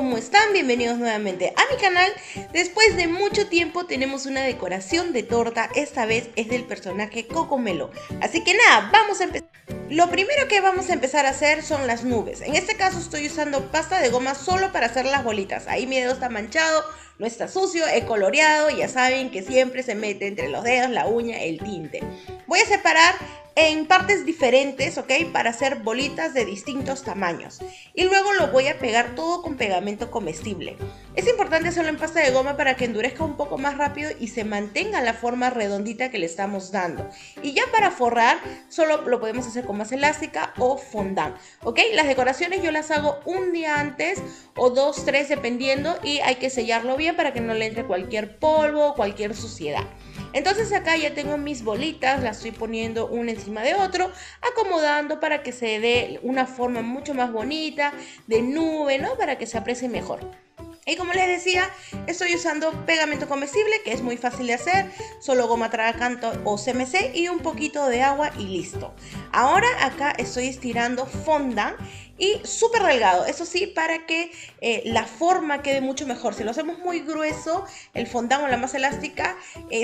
¿cómo están? Bienvenidos nuevamente a mi canal. Después de mucho tiempo tenemos una decoración de torta, esta vez es del personaje Cocomelo. Así que nada, vamos a empezar. Lo primero que vamos a empezar a hacer son las nubes. En este caso estoy usando pasta de goma solo para hacer las bolitas. Ahí mi dedo está manchado, no está sucio, he coloreado y ya saben que siempre se mete entre los dedos, la uña, el tinte. Voy a separar en partes diferentes, ¿ok? Para hacer bolitas de distintos tamaños. Y luego lo voy a pegar todo con pegamento comestible. Es importante hacerlo en pasta de goma para que endurezca un poco más rápido y se mantenga la forma redondita que le estamos dando. Y ya para forrar, solo lo podemos hacer con masa elástica o fondant, ¿ok? Las decoraciones yo las hago un día antes o 2, 3 dependiendo, y hay que sellarlo bien para que no le entre cualquier polvo o cualquier suciedad. Entonces acá ya tengo mis bolitas, las estoy poniendo una encima de otro, acomodando para que se dé una forma mucho más bonita, de nube, ¿no? Para que se aprecie mejor. Y como les decía, estoy usando pegamento comestible, que es muy fácil de hacer, solo goma tragacanto o CMC y un poquito de agua y listo. Ahora acá estoy estirando fondant y súper delgado, eso sí, para que la forma quede mucho mejor. Si lo hacemos muy grueso, el fondant o la masa elástica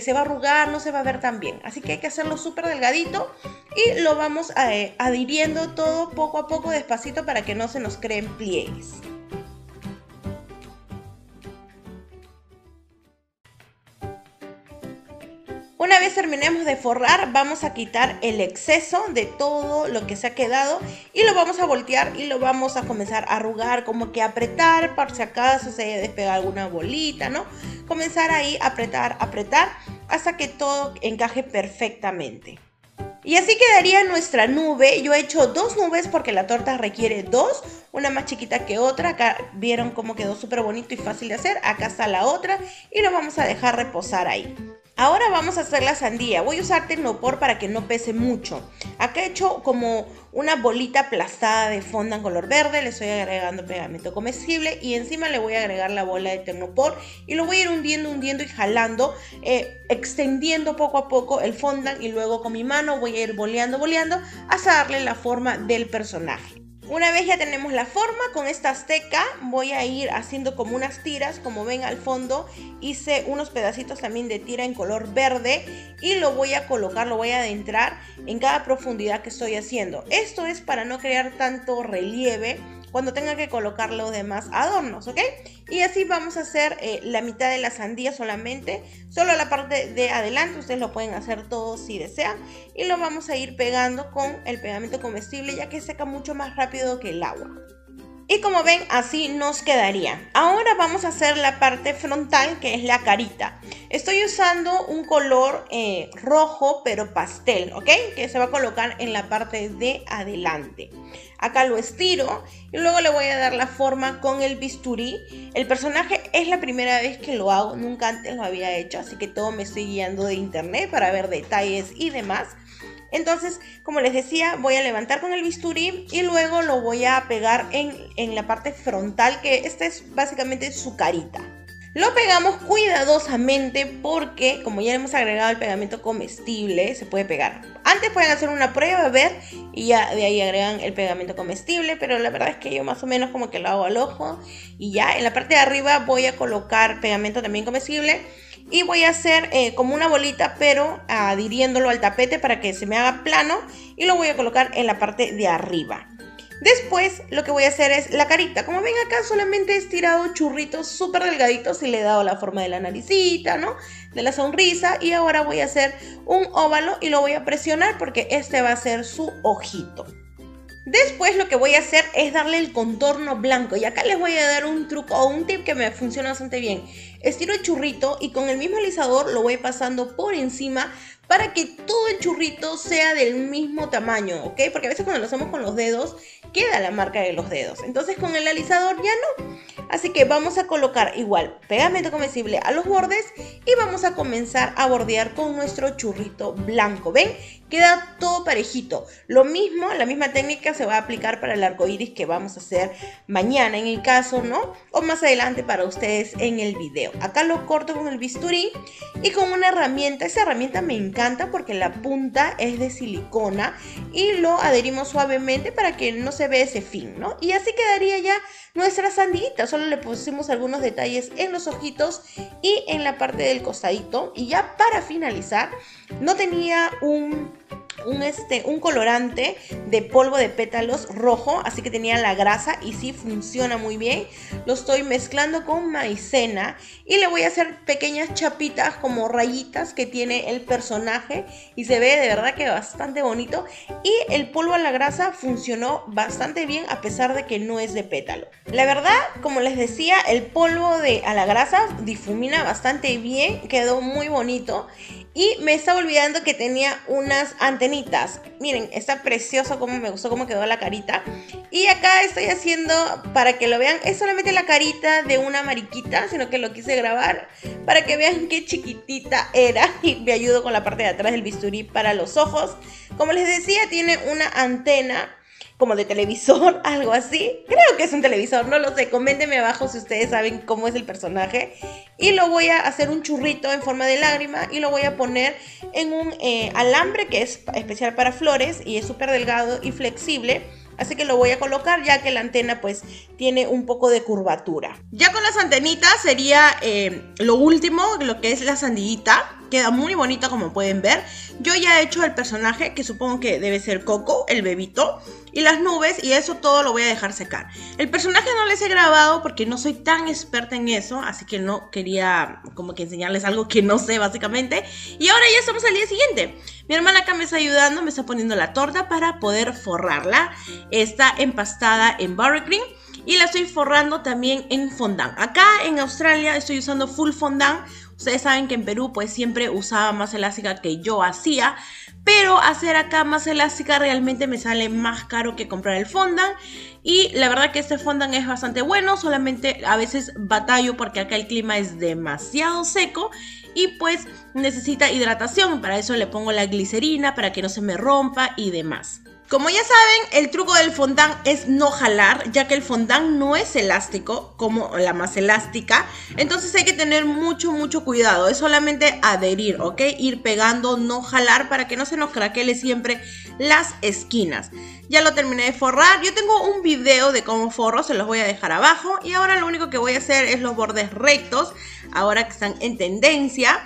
se va a arrugar, no se va a ver tan bien. Así que hay que hacerlo súper delgadito y lo vamos adhiriendo todo poco a poco, despacito, para que no se nos creen pliegues. Una vez terminemos de forrar, vamos a quitar el exceso de todo lo que se ha quedado y lo vamos a voltear y lo vamos a comenzar a arrugar, como que apretar por si acaso se despega alguna bolita, ¿no? Comenzar ahí a apretar, hasta que todo encaje perfectamente. Y así quedaría nuestra nube. Yo he hecho 2 nubes porque la torta requiere 2, una más chiquita que otra. Acá vieron cómo quedó súper bonito y fácil de hacer. Acá está la otra y lo vamos a dejar reposar ahí. Ahora vamos a hacer la sandía. Voy a usar Tecnopor para que no pese mucho. Acá he hecho como una bolita aplastada de fondant color verde. Le estoy agregando pegamento comestible y encima le voy a agregar la bola de Tecnopor y lo voy a ir hundiendo y jalando, extendiendo poco a poco el fondant, y luego con mi mano voy a ir boleando hasta darle la forma del personaje. Una vez ya tenemos la forma, con esta azteca voy a ir haciendo como unas tiras. Como ven al fondo hice unos pedacitos también de tira en color verde y lo voy a colocar, lo voy a adentrar en cada profundidad que estoy haciendo. Esto es para no crear tanto relieve cuando tenga que colocar los demás adornos, ¿ok? Y así vamos a hacer la mitad de la sandía solamente, solo la parte de adelante. Ustedes lo pueden hacer todo si desean, y lo vamos a ir pegando con el pegamento comestible, ya que seca mucho más rápido que el agua. Y como ven, así nos quedaría. Ahora vamos a hacer la parte frontal, que es la carita. Estoy usando un color rojo pero pastel, ¿ok? Que se va a colocar en la parte de adelante. Acá lo estiro y luego le voy a dar la forma con el bisturí. El personaje es la primera vez que lo hago, nunca antes lo había hecho, así que todo me estoy guiando de internet para ver detalles y demás. Entonces, como les decía, voy a levantar con el bisturí y luego lo voy a pegar en la parte frontal, que esta es básicamente su carita. Lo pegamos cuidadosamente porque, como ya le hemos agregado el pegamento comestible, se puede pegar. Antes pueden hacer una prueba, ver, y ya de ahí agregan el pegamento comestible, pero la verdad es que yo más o menos como que lo hago al ojo. Y ya en la parte de arriba voy a colocar pegamento también comestible y voy a hacer como una bolita, pero adhiriéndolo al tapete para que se me haga plano, y lo voy a colocar en la parte de arriba. Después lo que voy a hacer es la carita. Como ven acá, solamente he estirado churritos súper delgaditos y le he dado la forma de la naricita, ¿no? De la sonrisa. Y ahora voy a hacer un óvalo y lo voy a presionar porque este va a ser su ojito. Después lo que voy a hacer es darle el contorno blanco, y acá les voy a dar un truco o un tip que me funciona bastante bien. Estiro el churrito y con el mismo alisador lo voy pasando por encima para que todo el churrito sea del mismo tamaño, ¿ok? Porque a veces cuando lo hacemos con los dedos queda la marca de los dedos, entonces con el alisador ya no. Así que vamos a colocar igual pegamento comestible a los bordes y vamos a comenzar a bordear con nuestro churrito blanco. ¿Ven? Queda todo parejito. Lo mismo, la misma técnica se va a aplicar para el arco iris que vamos a hacer mañana en el caso, ¿no? O más adelante para ustedes en el video. Acá lo corto con el bisturí y con una herramienta. Esa herramienta me encanta encanta porque la punta es de silicona y lo adherimos suavemente para que no se vea ese fin, ¿no? Y así quedaría ya nuestra sandiguita. Solo le pusimos algunos detalles en los ojitos y en la parte del costadito. Y ya para finalizar, no tenía un colorante de polvo de pétalos rojo, así que tenía la grasa y sí funciona muy bien. Lo estoy mezclando con maicena y le voy a hacer pequeñas chapitas como rayitas que tiene el personaje y se ve de verdad que bastante bonito. Y el polvo a la grasa funcionó bastante bien a pesar de que no es de pétalo. La verdad, como les decía, el polvo a la grasa difumina bastante bien, quedó muy bonito. Y me estaba olvidando que tenía unas antenitas. Miren, está precioso, como me gustó cómo quedó la carita. Y acá estoy haciendo, para que lo vean, es solamente la carita de una mariquita, sino que lo quise grabar para que vean qué chiquitita era. Y me ayudo con la parte de atrás del bisturí para los ojos. Como les decía, tiene una antena como de televisor, algo así. Creo que es un televisor, no lo sé. Coméntenme abajo si ustedes saben cómo es el personaje. Y lo voy a hacer un churrito en forma de lágrima y lo voy a poner en un alambre que es especial para flores y es súper delgado y flexible. Así que lo voy a colocar ya que la antena pues tiene un poco de curvatura. Ya con las antenitas sería lo último, lo que es la sandiguita. Queda muy bonita como pueden ver. Yo ya he hecho el personaje que supongo que debe ser Coco, el bebito. Y las nubes y eso todo lo voy a dejar secar. El personaje no les he grabado porque no soy tan experta en eso. Así que no quería como que enseñarles algo que no sé básicamente. Y ahora ya estamos al día siguiente. Mi hermana acá me está ayudando, me está poniendo la torta para poder forrarla. Está empastada en buttercream. Y la estoy forrando también en fondant. Acá en Australia estoy usando full fondant. Ustedes saben que en Perú pues siempre usaba más elástica que yo hacía. Pero hacer acá más elástica realmente me sale más caro que comprar el fondant. Y la verdad que este fondant es bastante bueno. Solamente a veces batallo porque acá el clima es demasiado seco. Y pues necesita hidratación. Para eso le pongo la glicerina para que no se me rompa y demás. Como ya saben, el truco del fondant es no jalar, ya que el fondant no es elástico como la masa elástica. Entonces hay que tener mucho cuidado. Es solamente adherir, ¿ok? Ir pegando, no jalar, para que no se nos craquele siempre las esquinas. Ya lo terminé de forrar. Yo tengo un video de cómo forro, se los voy a dejar abajo. Y ahora lo único que voy a hacer es los bordes rectos, ahora que están en tendencia.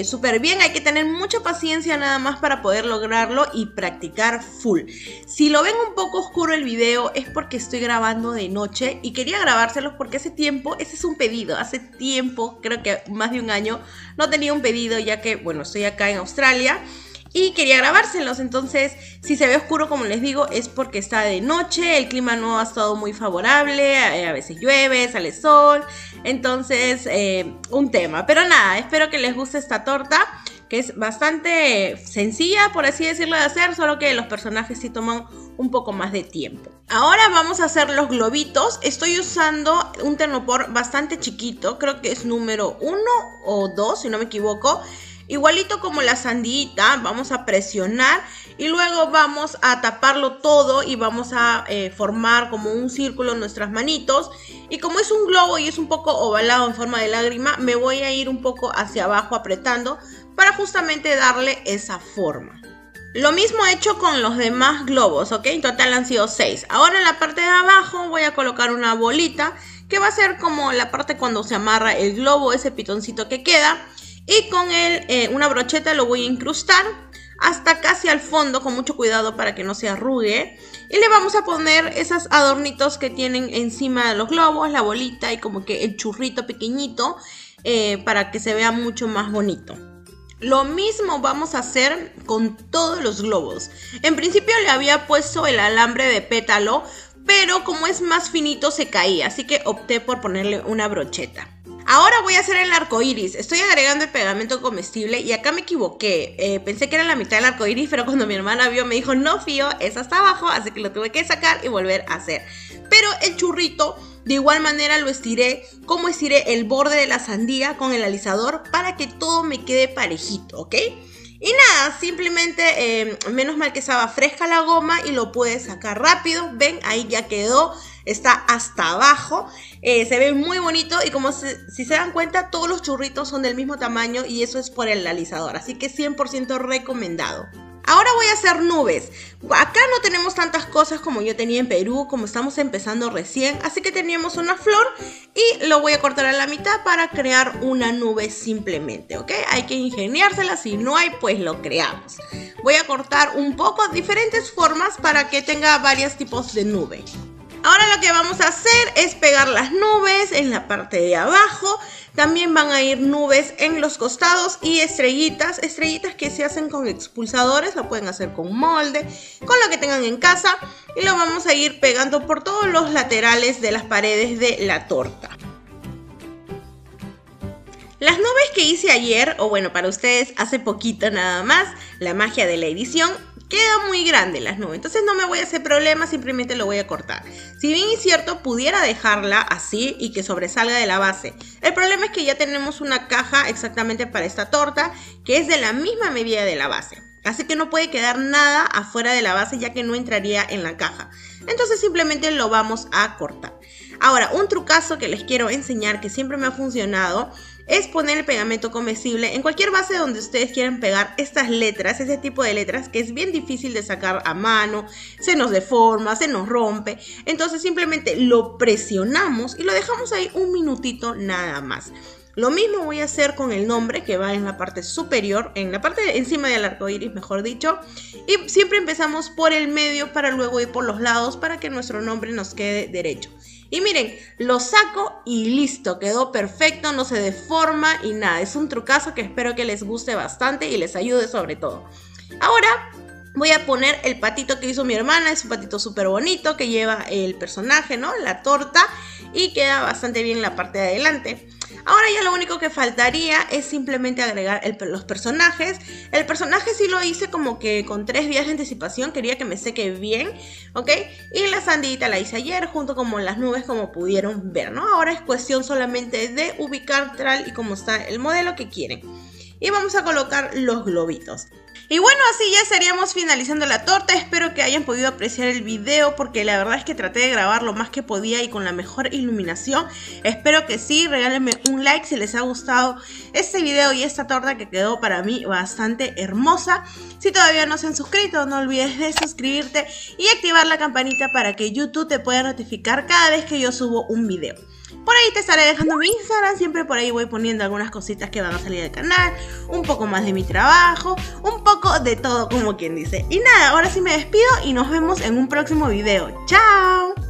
Súper bien, hay que tener mucha paciencia nada más para poder lograrlo y practicar full. Si lo ven un poco oscuro el video es porque estoy grabando de noche y quería grabárselos porque hace tiempo, ese es un pedido, hace tiempo, creo que más de un año, no tenía un pedido ya que, bueno, estoy acá en Australia. Y quería grabárselos, entonces si se ve oscuro como les digo es porque está de noche, el clima no ha estado muy favorable, a veces llueve, sale sol, entonces un tema. Pero nada, espero que les guste esta torta, que es bastante sencilla por así decirlo de hacer, solo que los personajes sí toman un poco más de tiempo. Ahora vamos a hacer los globitos. Estoy usando un termopor bastante chiquito, creo que es número 1 o 2 si no me equivoco. Igualito como la sandiguita, vamos a presionar y luego vamos a taparlo todo y vamos a formar como un círculo en nuestras manitos. Y como es un globo y es un poco ovalado en forma de lágrima, me voy a ir un poco hacia abajo apretando para justamente darle esa forma. Lo mismo he hecho con los demás globos, ¿ok? En total han sido 6. Ahora en la parte de abajo voy a colocar una bolita que va a ser como la parte cuando se amarra el globo, ese pitoncito que queda. Y con una brocheta lo voy a incrustar hasta casi al fondo con mucho cuidado para que no se arrugue. Y le vamos a poner esos adornitos que tienen encima de los globos, la bolita y como que el churrito pequeñito para que se vea mucho más bonito. Lo mismo vamos a hacer con todos los globos. En principio le había puesto el alambre de pétalo, pero como es más finito se caía, así que opté por ponerle una brocheta. Ahora voy a hacer el arco iris. Estoy agregando el pegamento comestible y acá me equivoqué. Pensé que era la mitad del arco iris, pero cuando mi hermana vio me dijo, no Fío, es hasta abajo, así que lo tuve que sacar y volver a hacer. Pero el churrito de igual manera lo estiré como estiré el borde de la sandía con el alisador para que todo me quede parejito, ¿ok? Y nada, simplemente, menos mal que estaba fresca la goma y lo pude sacar rápido. Ven, ahí ya quedó, está hasta abajo. Se ve muy bonito y como si se dan cuenta, todos los churritos son del mismo tamaño y eso es por el alisador. Así que 100% recomendado. Ahora voy a hacer nubes. Acá no tenemos tantas cosas como yo tenía en Perú, como estamos empezando recién. Así que teníamos una flor y lo voy a cortar a la mitad para crear una nube simplemente, ¿ok? Hay que ingeniársela, si no hay, pues lo creamos. Voy a cortar un poco diferentes formas para que tenga varios tipos de nube. Ahora lo que vamos a hacer es pegar las nubes en la parte de abajo. También van a ir nubes en los costados y estrellitas que se hacen con expulsadores, lo pueden hacer con molde, con lo que tengan en casa. Y lo vamos a ir pegando por todos los laterales de las paredes de la torta. Las nubes que hice ayer, o bueno, para ustedes hace poquito nada más, la magia de la edición, queda muy grande las nubes, entonces no me voy a hacer problema, simplemente lo voy a cortar. Si bien es cierto, pudiera dejarla así y que sobresalga de la base. El problema es que ya tenemos una caja exactamente para esta torta, que es de la misma medida de la base. Así que no puede quedar nada afuera de la base, ya que no entraría en la caja. Entonces simplemente lo vamos a cortar. Ahora, un trucazo que les quiero enseñar, que siempre me ha funcionado, es poner el pegamento comestible en cualquier base donde ustedes quieran pegar estas letras, ese tipo de letras que es bien difícil de sacar a mano, se nos deforma, se nos rompe. Entonces simplemente lo presionamos y lo dejamos ahí un minutito nada más. Lo mismo voy a hacer con el nombre, que va en la parte superior, en la parte de encima del arco iris, mejor dicho. Y siempre empezamos por el medio para luego ir por los lados para que nuestro nombre nos quede derecho. Y miren, lo saco y listo, quedó perfecto, no se deforma y nada. Es un trucazo que espero que les guste bastante y les ayude sobre todo. Ahora voy a poner el patito que hizo mi hermana, es un patito súper bonito que lleva el personaje, ¿no? La torta, y queda bastante bien la parte de adelante. Ahora ya lo único que faltaría es simplemente agregar los personajes. El personaje sí lo hice como que con 3 días de anticipación, quería que me seque bien, ¿ok? Y la sandita la hice ayer junto con las nubes, como pudieron ver, ¿no? Ahora es cuestión solamente de ubicar tal y como está el modelo que quieren. Y vamos a colocar los globitos. Y bueno, así ya estaríamos finalizando la torta. Espero que hayan podido apreciar el video, porque la verdad es que traté de grabar lo más que podía y con la mejor iluminación. Espero que sí, regálenme un like si les ha gustado este video y esta torta que quedó para mí bastante hermosa. Si todavía no se han suscrito, no olvides de suscribirte y activar la campanita para que YouTube te pueda notificar cada vez que yo subo un video. Por ahí te estaré dejando mi Instagram, siempre por ahí voy poniendo algunas cositas que van a salir del canal, un poco más de mi trabajo, un poco de todo, como quien dice. Y nada, ahora sí me despido y nos vemos en un próximo video. ¡Chao!